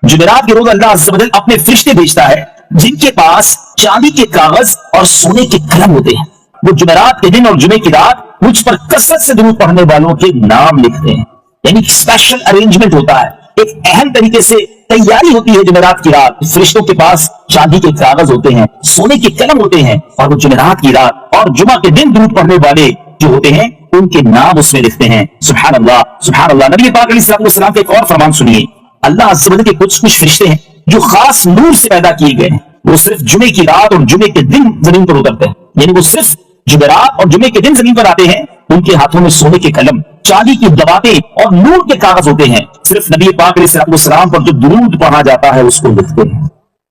جمعرات کے روز اللہ عز و جل اپنے فرشتے بھیجتا ہے جن کے پاس چاندی کے کاغذ اور سونے کے قلم ہوتے ہیں. وہ جمعرات کے دن اور جمعے کی رات مجھ پر کثرت سے درود پڑھنے والوں کے نام لکھتے ہیں. یعنی اسپیشل ارینجمنٹ ہوتا ہے, ایک اہم طریقے سے تیاری ہوتی ہے. جمعرات کی رات فرشتوں کے پاس چاندی کے کاغذ ہوتے ہیں, سونے کے قلم ہوتے ہیں, اور وہ جمعرات کی رات اور جمعہ کے دن درود پڑھنے والے جو ہوتے ہیں ان کے نام اس میں لکھتے ہیں. سبحان اللہ سبحان اللہ. نبی پاک علیہ السلام کے ایک اور فرمان سنیے. اللہ عز و جل کے کچھ فرشتے ہیں جو خاص نور سے پیدا کیے گئے ہیں. وہ صرف جمعے کی رات اور جمعے کے دن زمین پر اترتے ہیں. یعنی وہ صرف جمعرات اور جمعے کے دن زمین پر آتے ہیں. ان کے ہاتھوں میں سونے کے قلم, چاندی کی دواتیں اور نور کے کاغذ ہوتے ہیں. صرف نبی پاک علیہ السلام پر جو درود پڑھا جاتا ہے اس کو لکھتے ہیں.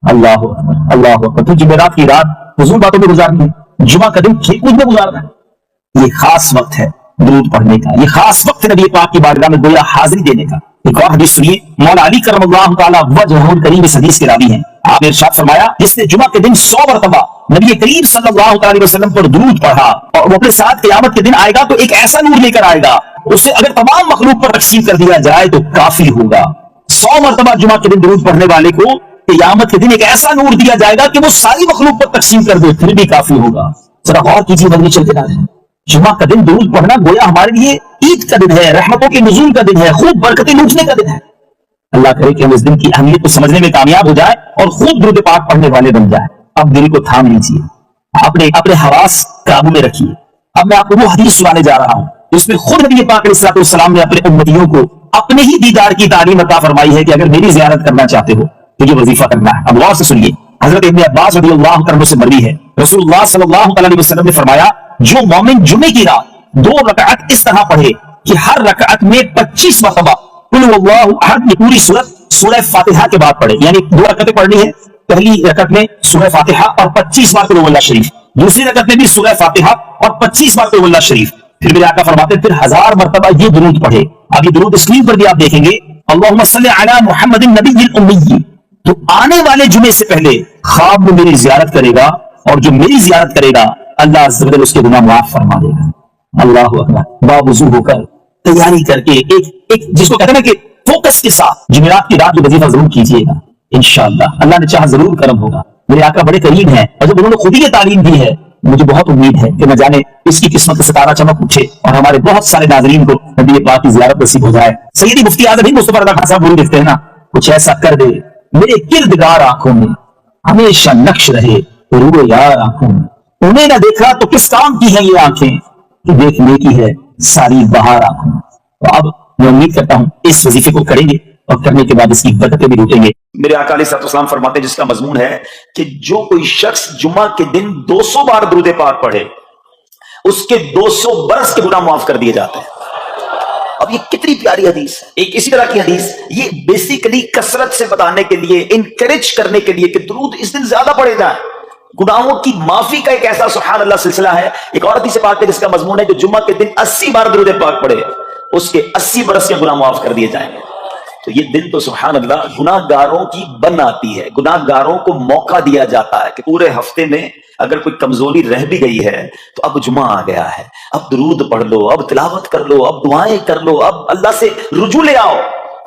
اللہ اکبر اللہ اکبر. تو جمعرات کی رات فضول باتوں میں گزارنی ہے, جمعہ کا دن کھیل کود میں گزارنا ہے. یہ خاص وقت ہے درود پڑھنے کا, یہ خاص وقت ہے نبی پاک کی بارگاہ میں گویا حاضری دینے کا. ایک اور حدیث سنیے. مولا علی کرم اللہ تعالی وجہہ الکریم اس حدیث کے راوی ہیں. آپ نے ارشاد فرمایا جس نے جمعہ کے دن 100 مرتبہ نبی کریم صلی اللہ علیہ وسلم پر درود پڑھا اور وہ اپنے ساتھ قیامت کے دن آئے گا تو ایک ایسا نور لے کر آئے گا, اسے اگر تمام مخلوق پر تقسیم کر دیا جائے تو کافی ہوگا. 100 مرتبہ جمعہ کے دن درود پڑھنے والے کو قیامت کے دن ایک ایسا نور دیا جائے گا کہ وہ ساری مخلوق پر تقسیم کر دے پھر بھی کافی ہوگا. ذرا غور کیجیے, بدلی چلتے جا رہے ہیں. جمعہ کا دن درود پڑھنا گویا ہمارے لیے عید کا دن ہے, رحمتوں کے نزول کا دن ہے, خوب برکتیں لوٹنے کا دن ہے. اللہ کرے کہ ہم اس دن کی اہمیت کو سمجھنے میں کامیاب ہو جائے اور خوب درود پاک پڑھنے والے بن جائے. اب دل کو تھام لیجیے, اپنے حواس قابو میں رکھیے. اب میں آپ کو وہ حدیث سنانے جا رہا ہوں اس میں خود نبی پاک علیہ السلام نے اپنے امتیوں کو اپنے ہی دیدار کی تعلیم عطا فرمائی ہے کہ اگر میری زیارت کرنا چاہتے ہو تو یہ وظیفہ کرنا ہے. اب غور سے سنیے. حضرت ابن عباس رضی اللہ عنہ سے مروی ہے, رسول اللہ صلی اللہ علیہ وسلم نے فرمایا جو مومن جمعے کی رات 2 رکعت اس طرح پڑھے کہ ہر رکعت میں 25 مرتبہ قل اللہ احد کی پوری سورت سورہ فاتحہ کے بعد پڑھے, یعنی 2 رکعتیں پڑھنی ہے, پہلی رکعت میں سورہ فاتحہ اور 25 بار قل اللہ شریف, دوسری رکعت میں بھی سورہ فاتحہ اور 25 بار قل اللہ شریف. پھر میرے آقا فرماتے پھر 1000 مرتبہ یہ درود پڑھے. اب یہ درود اسکرین پر بھی آپ دیکھیں گے, اللہم صلی علی محمد النبی الامی. تو آنے والے جمعے سے پہلے خواب میں میری زیارت کرے گا اور جو میری زیارت کرے گا اللہ عز و جل اس کے گناہ معاف فرما دے گا. اللہ اکبر. باوضو ہو کر تیاری کر کے ایک جس کو کہتے ہیں نا کہ فوکس کے ساتھ جمعرات کی رات کی وظیفہ ضرور کیجیے گا. انشاءاللہ اللہ نے چاہا ضرور کرم ہوگا. میرے آقا بڑے قریب ہیں اور جب انہوں نے خود ہی یہ تعلیم دی ہے مجھے بہت امید ہے کہ نہ جانے اس کی قسمت کا ستارہ چمک اٹھے اور ہمارے بہت سارے ناظرین کو نبی پاک کی زیارت نصیب ہو جائے. سیدی مفتی اعظم مصطفی رضا خان صاحب بول دیتے ہیں نا, کچھ ایسا کر دے میرے کردگار آنکھوں میں ہمیشہ نقش رہے روح یار آنکھوں میں. انہیں نہ دیکھا تو کس کام کی ہیں یہ آنکھیں کہ دیکھنے کی ہے ساری بہار آنکھوں میں. تو اب میں امید کرتا ہوں اس وظیفے کو کریں گے اور کرنے کے بعد اس کی برکتیں بھی لوٹیں گے. میرے آقا علیہ السلام فرماتے ہیں جس کا مضمون ہے کہ جو کوئی شخص جمعہ کے دن 200 بار درود پاک پڑھے اس کے 200 برس کے گناہ معاف کر دیے جاتے ہیں. اب یہ کتنی پیاری حدیث ہے. ایک اسی طرح کی حدیث یہ بیسیکلی کثرت سے بتانے کے لیے, انکریج کرنے کے لیے کہ درود اس دن زیادہ پڑھے جائیں. گناہوں کی معافی کا ایک ایسا سبحان اللہ سلسلہ ہے. ایک اور حدیث پاک ہے جس کا مضمون ہے جو جمعہ کے دن 80 بار درود پاک پڑھے اس کے 80 برس کے گناہ معاف کر دیے جائیں گے. تو یہ دن تو سبحان اللہ گناہ گاروں کی بن آتی ہے. گناہ گاروں کو موقع دیا جاتا ہے کہ پورے ہفتے میں اگر کوئی کمزوری رہ بھی گئی ہے تو اب جمعہ آ گیا ہے, اب درود پڑھ لو, اب تلاوت کر لو, اب دعائیں کر لو, اب اللہ سے رجوع لے آؤ.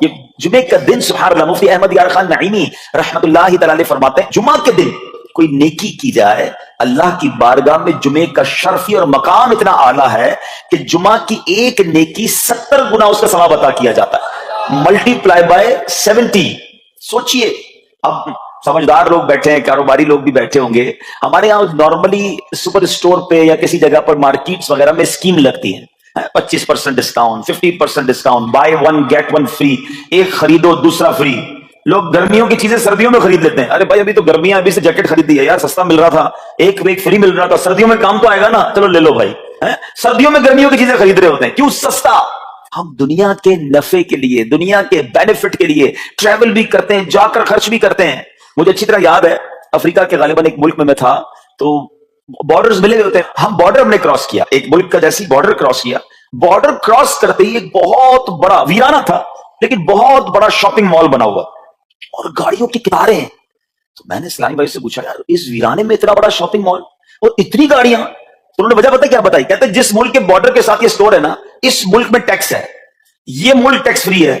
یہ جمعے کا دن سبحان اللہ مفتی احمد یار خان نعیمی رحمت اللہ تعالی علیہ فرماتے ہیں جمعہ کے دن کوئی نیکی کی جائے اللہ کی بارگاہ میں جمعے کا شرفی اور مقام اتنا اعلیٰ ہے کہ جمعہ کی ایک نیکی 70 گنا اس کا ثواب عطا کیا جاتا ہے, ملٹی پلائی بائی 70. سوچئے اب سمجھدار لوگ بیٹھے ہیں, کاروباری لوگ بھی بیٹھے ہوں گے. ہمارے یہاں نارملی سپر اسٹور پہ یا کسی جگہ پر مارکیٹس وغیرہ میں اسکیم لگتی ہے 25% discount, 50% discount, buy 1 get 1 free, ایک خریدو دوسرا فری. لوگ گرمیوں کی چیزیں سردیوں میں خرید لیتے ہیں. ارے بھائی ابھی تو گرمیاں, ابھی سے جیکٹ خریدی ہے یار, سستا مل رہا تھا, ایک فری مل رہا تھا, سردیوں میں کام تو آئے گا نا, چلو لے لو بھائی. سردیوں میں گرمیوں کی چیزیں خرید رہے ہوتے ہیں, کیوں سستا. ہم دنیا کے نفع کے لیے, دنیا کے بینیفٹ کے لیے ٹریول بھی کرتے ہیں, جا کر خرچ بھی کرتے ہیں. مجھے اچھی طرح یاد ہے افریقہ کے غالباً ایک ملک میں تھا تو بارڈرز ملے ہوئے ہوتے ہیں. ہم بارڈر ہم نے کراس کیا, ایک ملک کا جیسی بارڈر کراس کیا. بارڈر کراس کرتے ہی ایک بہت بڑا ویرانہ تھا لیکن بہت بڑا شاپنگ مال بنا ہوا اور گاڑیوں کی قطاریں ہیں. تو میں نے اسلامی بھائی سے پوچھا یار اس ویرانے میں اتنا بڑا شاپنگ مال اور اتنی گاڑیاں, تو انہوں نے وجہ پتہ کیا بتائی, کہتے ہیں جس ملک کے بارڈر کے ساتھ یہ سٹور ہے نا اس ملک میں ٹیکس ہے, یہ ملک ٹیکس فری ہے,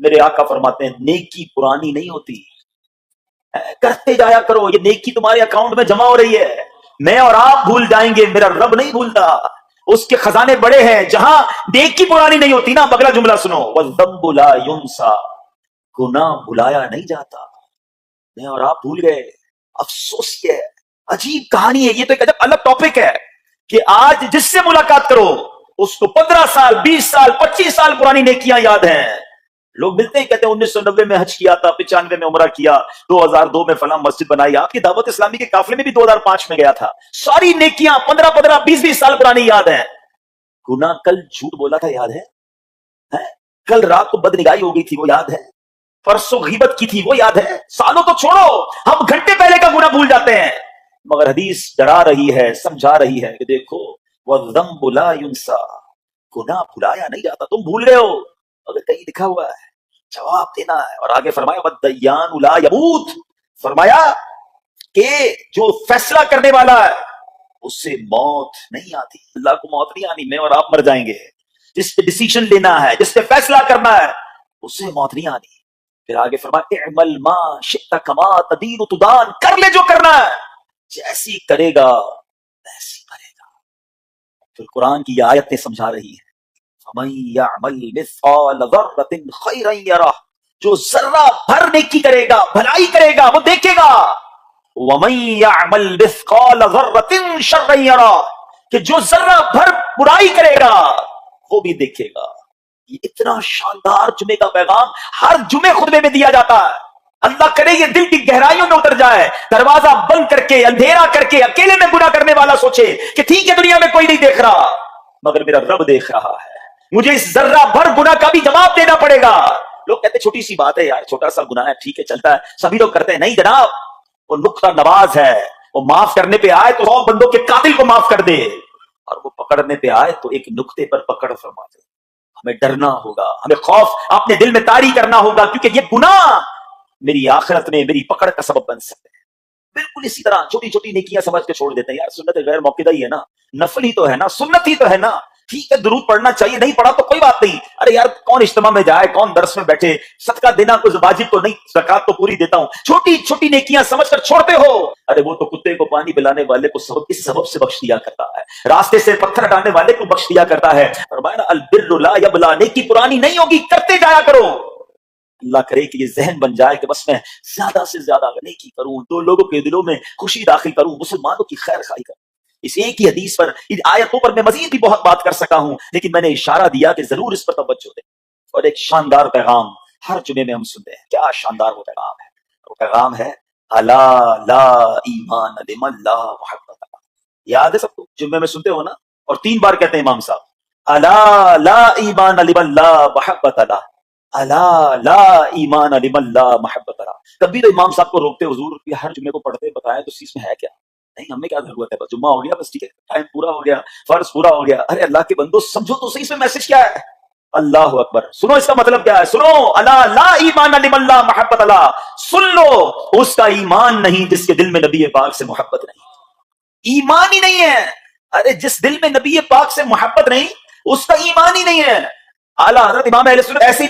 میرے آقا فرماتے ہیں نیکی پرانی نہیں ہوتی، کرتے جایا کرو، یہ نیکی تمہارے اکاؤنٹ میں جمع ہو رہی ہے، میں اور آپ بھول جائیں گے، میرا رب نہیں بھولتا، اس کے خزانے بڑے ہیں۔ جہاں نیکی پرانی نہیں ہوتی نا، اگلا جملہ سنو، وَالذَّنبُ لَا يُنسَى، گناہ بھلایا نہیں جاتا، میں اور آپ بھول گئے، افسوس یہ ہے، عجیب کہانی ہے، یہ تو ایک الگ ٹاپک ہے کہ آج جس سے ملاقات کرو اس کو 15 سال 20 سال 25 سال پرانی نیکیاں یاد ہیں۔ لوگ ملتے ہیں کہتے ہیں 1990 میں حج کیا تھا، 95 میں عمرہ کیا، 2002 میں فلاں مسجد بنائی، آپ کی دعوت اسلامی کے قافلے میں بھی 2005 میں گیا تھا، ساری نیکیاں 15 20 سال پرانی یاد ہیں۔ گناہ کل جھوٹ بولا تھا یاد ہے؟ کل رات کو بدنگاہی ہو گئی تھی وہ یاد ہے؟ پرسوں غیبت کی تھی وہ یاد ہے؟ سالوں تو چھوڑو، ہم گھنٹے پہلے کا گناہ بھول جاتے ہیں، مگر حدیث ڈرا رہی ہے، سمجھا رہی ہے کہ دیکھو وَالذَّنبُ لَا يُنسَى، گناہ بھلایا نہیں جاتا، تم بھول گئے ہو، اگر کہیں لکھا ہوا ہے جواب دینا ہے۔ اور آگے فرمایا وَالدَّيَّانُ لَا يَمُوتُ، فرمایا کہ جو فیصلہ کرنے والا ہے اس سے موت نہیں آتی، اللہ کو موت نہیں آنی، میں اور آپ مر جائیں گے، جس پہ ڈیسیشن لینا ہے، جس پہ فیصلہ کرنا ہے اس سے موت نہیں آنی۔ پھر آگے فرمایا اعمل ما شئت کما تدین تدان، کر لے جو کرنا ہے، جیسی کرے گا ویسی کرے گا۔ پھر قرآن کی یہ آیتیں سمجھا رہی ہے فَمَن يَعْمَلْ مِثْقَالَ ذَرَّةٍ خَيْرًا يَرَهُ، جو ذرہ بھر نیکی کرے گا، بھلائی کرے گا، وہ دیکھے گا، وَمَن يَعْمَلْ مِثْقَالَ ذَرَّةٍ شَرًّا يَرَهُ، کہ جو ذرہ بھر برائی کرے گا وہ بھی دیکھے گا۔ یہ اتنا شاندار جمعے کا پیغام ہر جمعے خطبے میں دیا جاتا ہے، اللہ کرے یہ دل کی گہرائیوں میں اتر جائے، دروازہ بند کر کے، اندھیرا کر کے، اکیلے میں گناہ کرنے والا سوچے کہ ٹھیک ہے دنیا میں کوئی نہیں دیکھ رہا مگر میرا رب دیکھ رہا ہے، مجھے اس ذرہ بھر گناہ کا بھی جواب دینا پڑے گا۔ لوگ کہتے ہیں چھوٹی سی بات ہے یار، چھوٹا سا گناہ ہے، ٹھیک ہے چلتا ہے، سبھی لوگ کرتے ہیں، نہیں جناب، وہ نقطہ نواز ہے، وہ معاف کرنے پہ آئے تو 100 بندوں کے قاتل کو معاف کر دے، اور وہ پکڑنے پہ آئے تو ایک نقطے پر پکڑ فرما دے۔ ہمیں ڈرنا ہوگا، ہمیں خوف اپنے دل میں طاری کرنا ہوگا، کیونکہ یہ گناہ میری آخرت میں میری پکڑ کا سبب بن سکتے ہیں۔ بالکل اسی طرح چھوٹی چھوٹی نیکیاں سمجھ کے چھوڑ دیتے ہیں، یار سنت غیر موقعہ ہی ہے نا، نفل ہی تو ہے نا، سنت ہی تو ہے نا، ٹھیک ہے درود پڑھنا چاہیے، نہیں پڑھا تو کوئی بات نہیں، ارے یار کون اجتماع میں جائے، کون درس میں بیٹھے، صدقہ دینا کوئی واجب تو نہیں، زکات تو پوری دیتا ہوں، چھوٹی چھوٹی نیکیاں سمجھ کر چھوڑتے ہو، ارے وہ تو کتے کو پانی پلانے والے کو سبب اس سبب سے بخش دیا کرتا ہے، راستے سے پتھر ہٹانے والے کو بخش دیا کرتا ہے۔ فرمایا نا البر لا یبلا، نیکی پرانی نہیں ہوگی، کرتے جایا کرو۔ اللہ کرے کہ یہ ذہن بن جائے کہ بس میں زیادہ سے زیادہ نیکی کروں، دو لوگوں کے دلوں میں خوشی داخل کروں، مسلمانوں کی خیر خواہی کروں۔ اس ایک ہی حدیث پر، ان آیتوں پر میں مزید بھی بہت بات کر سکا ہوں، لیکن میں نے اشارہ دیا کہ ضرور اس پر توجہ دیں۔ اور ایک شاندار پیغام ہر جمعے میں ہم سنتے ہیں، کیا شاندار وہ پیغام ہے، وہ پیغام ہے الا لا ایمان لمن لا محبت له۔ یاد ہے سب کو، جمعے میں سنتے ہو نا، اور 3 بار کہتے ہیں امام صاحب الا لا ایمان لمن لا محبت له، الا لا ایمان لمن لا محبت له۔ کبھی تو امام صاحب کو روکتے، حضور یہ ہر جمعے کو پڑھتے بتائیں تو اس چیز میں ہے کیا؟ نہیں ہمیں کیا ضرورت ہے، بس جمعہ ہو گیا، بس ٹھیک ہے، ٹائم پورا ہو گیا، فرض پورا ہو گیا۔ ارے اللہ کے بندو سمجھو تو صحیح، اس میں میسج کیا ہے؟ اللہ اکبر، سنو اس کا مطلب کیا ہے، سنو الا لا ایمان لمن لا محبت له، سن لو اس کا ایمان نہیں جس کے دل میں نبی پاک سے محبت نہیں، ایمان ہی نہیں ہے۔ ارے جس دل میں نبی پاک سے محبت نہیں اس کا ایمان ہی نہیں ہے۔ اعلیٰ حضرت امام اہل سنت ایسے ہی